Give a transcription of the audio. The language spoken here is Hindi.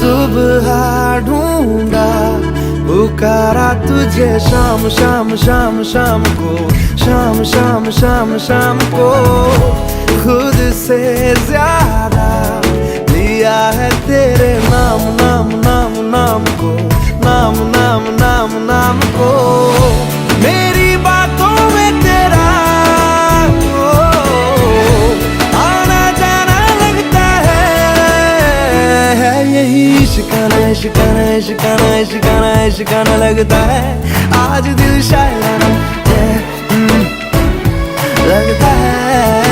सुबह ढूंढा पुकारा तुझे शाम शाम शाम शाम को, शाम शाम शाम शाम को। खुद से ज्यादा लिया है तेरे नाम नाम नाम नाम को, नाम नाम नाम नाम को। मेरी बातों में तेरा आना जाना लगता है यही इश्काना इश्काना इश्काना इश्काना इश्काना लगता है। आज दिल शायराना लगता है।